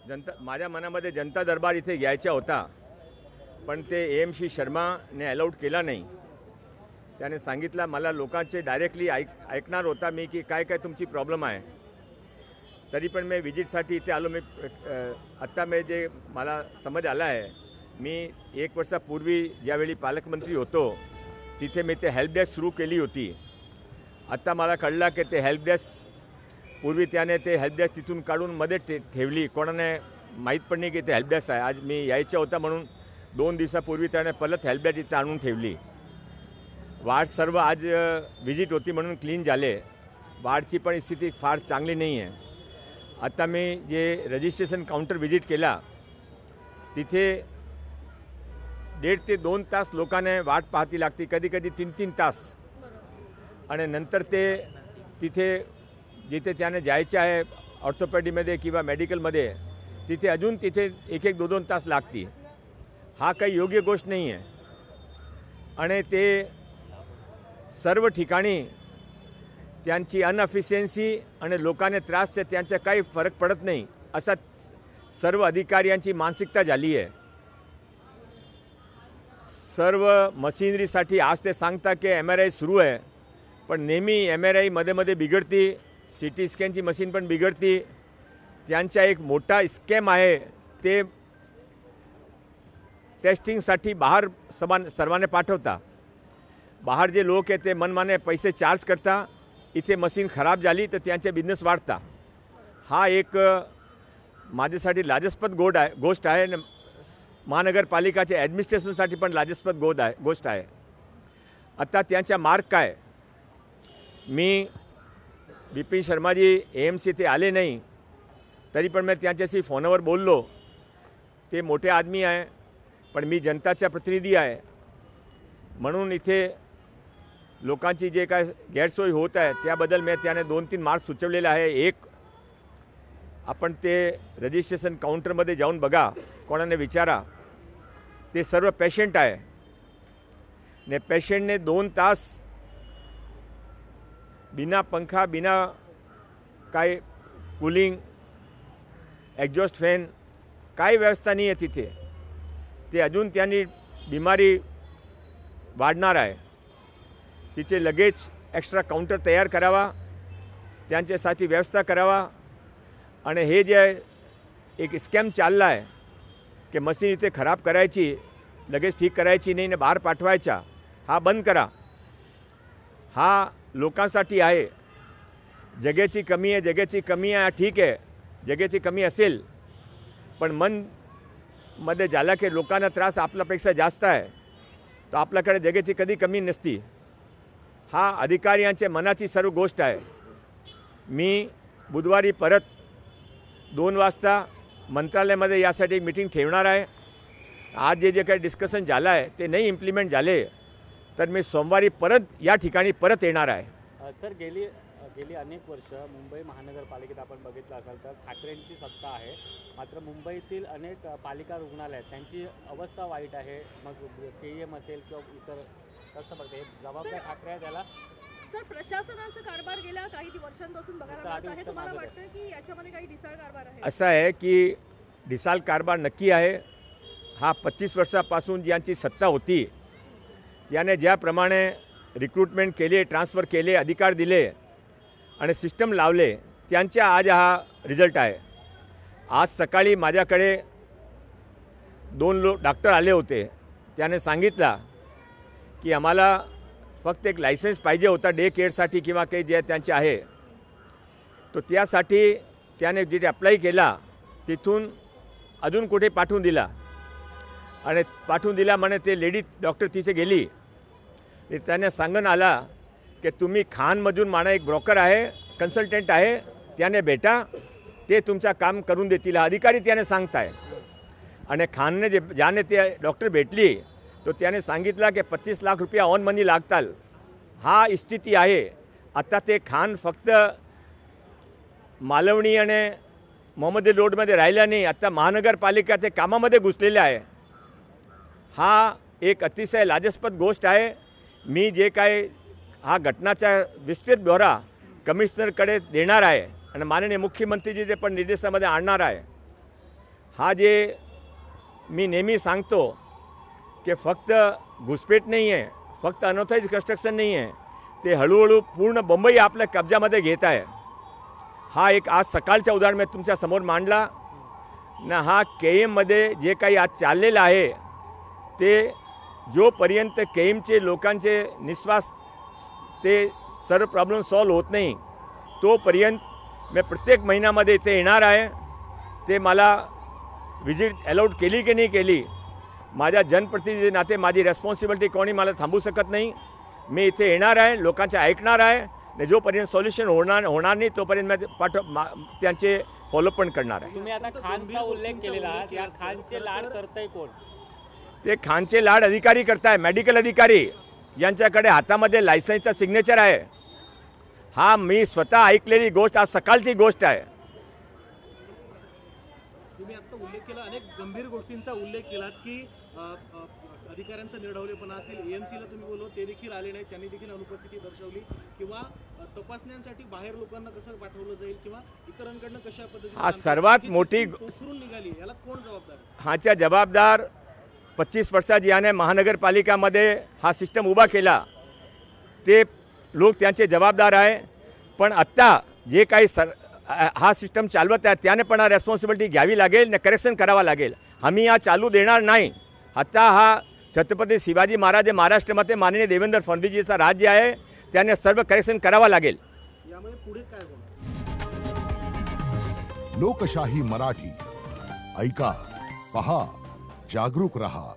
माझ्या मनामध्ये जनता दरबार इथे घ्यायचा होता, पण ते एएमसी शर्माने अलाउड केला नाही। त्याने सांगितलं मला लोकांचे डायरेक्टली ऐकणार होता मी की काय काय तुमची प्रॉब्लेम आहे। तरी पण मी विजिटसाठी इथे आलो। मी आत्ता मी जे मला समज आला आहे, मी 1 वर्षापूर्वी ज्यावेळी पालकमंत्री होतो तिथे मी ते हेल्प डेस्क सुरू केली होती। आता मला कळलं की ते हेल्प डेस्क पूर्वी त्याने ते हेल्प डेस्क तिथून काढून मध्ये ठेवली, कोणाने माहीत पण नाही की ते हेल्प डेस्क आहे। आज मी यायचं होतं म्हणून 2 दिवसापूर्वी त्याने परत हेल्प डेस्क इथे आणून ठेवली। वार्ड सर्व आज विजिट होती म्हणून क्लीन झाले। वार्डची पण स्थिती फार चांगली नाही आहे। आता मी जे रजिस्ट्रेशन काउंटर विजिट केला तिथे 1.5 ते 2 तास लोकांना वाट पाहावी लागते, कधी कधी 3-3 तास। आणि नंतर ते तिथे जिथे त्याने जायचे आहे ऑर्थोपेडीमध्ये किंवा मेडिकलमध्ये तिथे अजून तिथे 1-1, 2-2 तास लागते। हा काही योग्य गोष्ट नाही आहे। आणि ते सर्व ठिकाणी त्यांची अनएफिशियन्सी आणि लोकांना त्रास आहे त्यांचा काही फरक पडत नाही असा सर्व अधिकाऱ्यांची मानसिकता झाली आहे। सर्व मशिनरीसाठी आज ते सांगता की MRI सुरू आहे, पण नेहमी MRI मध्ये मध्ये बिघडती, CT स्कॅनची मशीन पण बिघडती। त्यांचा एक मोठा स्कॅम आहे, ते टेस्टिंगसाठी बाहेर सर्वांना पाठवता। बाहेर जे लोक आहेत ते मनमाने पैसे चार्ज करता, इथे मशीन खराब झाली तर त्यांचे बिझनेस वाढता। हा एक माझ्यासाठी लाजस्पद गोष्ट आहे। महानगरपालिकाच्या ॲडमिनिस्ट्रेशनसाठी पण लाजस्पद गोष्ट आहे। आता त्यांचा मार्ग काय? मी बिपिन शर्माजी AMC ते आले नाही, तरी पण मी त्यांच्याशी फोनवर बोललो। ते मोठे आदमी आहे, पण मी जनताचा प्रतिनिधी आहे म्हणून इथे लोकांची जे काय गैरसोय होत आहे त्याबद्दल मी त्याने 2-3 मार्ग सुचवलेले आहे। एक, आपण ते रजिस्ट्रेशन काउंटरमध्ये जाऊन बघा, कोणाने विचारा, ते सर्व पेशंट आहे ने पेशंटने 2 तास बिना पंखा, बिना काय कूलिंग, एक्झॉस्ट फॅन काही व्यवस्था नाही आहे तिथे। ते अजून त्यांनी बिमारी वाढणार आहे। तिथे लगेच एक्स्ट्रा काउंटर तयार करावा, त्यांच्यासाठी व्यवस्था करावा। आणि हे जे एक स्कॅम चालला आहे की मशीन इथे खराब करायची, लगेच ठीक करायची नाही, बाहेर पाठवायचा, हा बंद करा। हा लोकांसाठी आहे। जगेची कमी आहे, ठीक आहे, जगेची कमी असेल, पण मध्ये झाला की लोकांना त्रास आपल्यापेक्षा जास्त आहे तर आपल्याकडे जगेची कधी कमी नसती। हा अधिकाऱ्यांच्या मनाची सर्व गोष्ट आहे। मी बुधवारी परत 2 वाजता मंत्रालयामध्ये यासाठी मीटिंग ठेवणार आहे। आज जे काही डिस्कशन झालं आहे ते नाही इम्प्लिमेंट झाले तर मी सोमवारी परत या ठिकाणी परत येणार आहे। सर, गेली अनेक वर्ष मुंबई महानगरपालिकेत आपण बघितलं असाल तर ठाकरेंची सत्ता आहे, मात्र मुंबईतील अनेक पालिका रुग्णालय आहेत त्यांची अवस्था वाईट आहे। मग KEM असेल किंवा इतर, कसं बघते जबाबदार ठाकरे आहे त्याला? सर, प्रशासनाचा कारभार गेल्या काही वर्षांपासून बघायला मिळत आहे। तुम्हाला वाटतं की याच्यामध्ये काही ढिसाळ कारभार आहे? असं आहे की ढिसाळ कारभार नक्की आहे। हा 25 वर्षापासून ज्यांची सत्ता होती त्याने ज्याप्रमाणे रिक्रुटमेंट केले, ट्रान्सफर केले, अधिकार दिले आणि सिस्टम लावले, त्यांचा आज हा रिझल्ट आहे। आज सकाळी माझ्याकडे 2 डॉक्टर आले होते। त्याने सांगितलं की आम्हाला फक्त एक लायसन्स पाहिजे होता डे केअरसाठी किंवा काही जे त्यांचे आहे, तो त्यासाठी त्याने जिथे अप्लाय केला तिथून अजून कुठे पाठवून दिला आणि पाठवून दिला म्हणे ते लेडी डॉक्टर तिथे गेली। त्याने सांगून आला की तुम्ही खानमधून माणा एक ब्रोकर आहे, कन्सल्टंट आहे, त्याने भेटा, ते तुमचं काम करून देतील, अधिकारी त्याने सांगताय। आणि खानने ज्याने ते डॉक्टर भेटली तो त्याने सांगितलं की 25 लाख रुपये ऑन मनी लागतात। हा स्थिती आहे। आता ते खान फक्त मालवणी आणि मोहम्मदी रोडमध्ये राहिला नाही, आता महानगरपालिकेच्या कामामध्ये घुसलेले आहे। हा एक अतिशय लाजस्पद गोष्ट आहे। मी जे काय हा घटनाचा विस्तृत ब्यौरा कमिशनरकडे देणार आहे आणि माननीय मुख्यमंत्रीजी ते पण निर्देशामध्ये आणणार आहे। हा जे मी नेहमी सांगतो की फक्त घुसपेट नाही आहे, फक्त अनऑथराइज कन्स्ट्रक्शन नाही आहे, ते हळूहळू पूर्ण मुंबई आपल्या कब्जामध्ये घेत आहे. हा एक आज सकाळच्या उदाहरण मी तुमच्या समोर मांडला ना. हा KM मध्ये जे काही आज चाललेलं आहे ते जोपर्यंत KMचे लोकांचे निश्वास ते सर्व प्रॉब्लेम सॉल्व होत नाही तोपर्यंत मी प्रत्येक महिन्यामध्ये इथे येणार आहे. ते मला विजिट अलाउड केली की नाही केली, माझ्या जनप्रतिनिधी नाते माझी रेस्पॉन्सिबिलिटी कोणी मला थांबू शकत नाही. मी इथे येणार आहे, लोकांचे ऐकणार आहे आणि जोपर्यंत सॉल्युशन होणार नाही तोपर्यंत मी त्यांचे फॉलोअप पण करणार आहे. तुम्ही आता खानचा उल्लेख केलेला आहे, या खानचे लाड करतंय कोण? ते खानचे लाड अधिकारी करताय, मेडिकल अधिकारी यांच्याकडे हातामध्ये लायसन्सचा सिग्नेचर आहे. हा मी स्वतः ऐकलेली गोष्ट, आज सकाळची गोष्ट आहे. तुम्ही आता उल्लेख केला, अनेक गंभीर गोष्टींचा उल्लेख केलात की अधिकाऱ्यांचा निर्ढवलेपणा असेल, AMCला तुम्ही बोललो ते देखील आले नाही, त्यांनी देखील अनुपस्थिती दर्शवली, किंवा तपासण्यांसाठी बाहेर लोकांना कसं पाठवलं जाईल किंवा इतरांकडनं कशा पद्धतीने हा सर्वात मोठी पसरून निघाली, याला कोण जबाबदार? ह्याच्या जबाबदार 25 वर्षात याने महानगरपालिकामध्ये हा सिस्टम उभा केला ते लोक त्यांचे जबाबदार आहे. पण आत्ता जे काही हा सिस्टम चालवत आहे त्याने पण हा रेस्पॉन्सिबिलिटी घ्यावी लागेल आणि करेक्शन करावा लागेल. आम्ही हा चालू देणार नाही. आता हा छत्रपती शिवाजी महाराज महाराष्ट्रामध्ये माननीय देवेंद्र फडणवीसजीचा राज्य आहे, त्याने सर्व करेक्शन करावा लागेल. यामुळे पुढे काय होणार? लोकशाही मराठी ऐका, पहा, जागरूक रहा.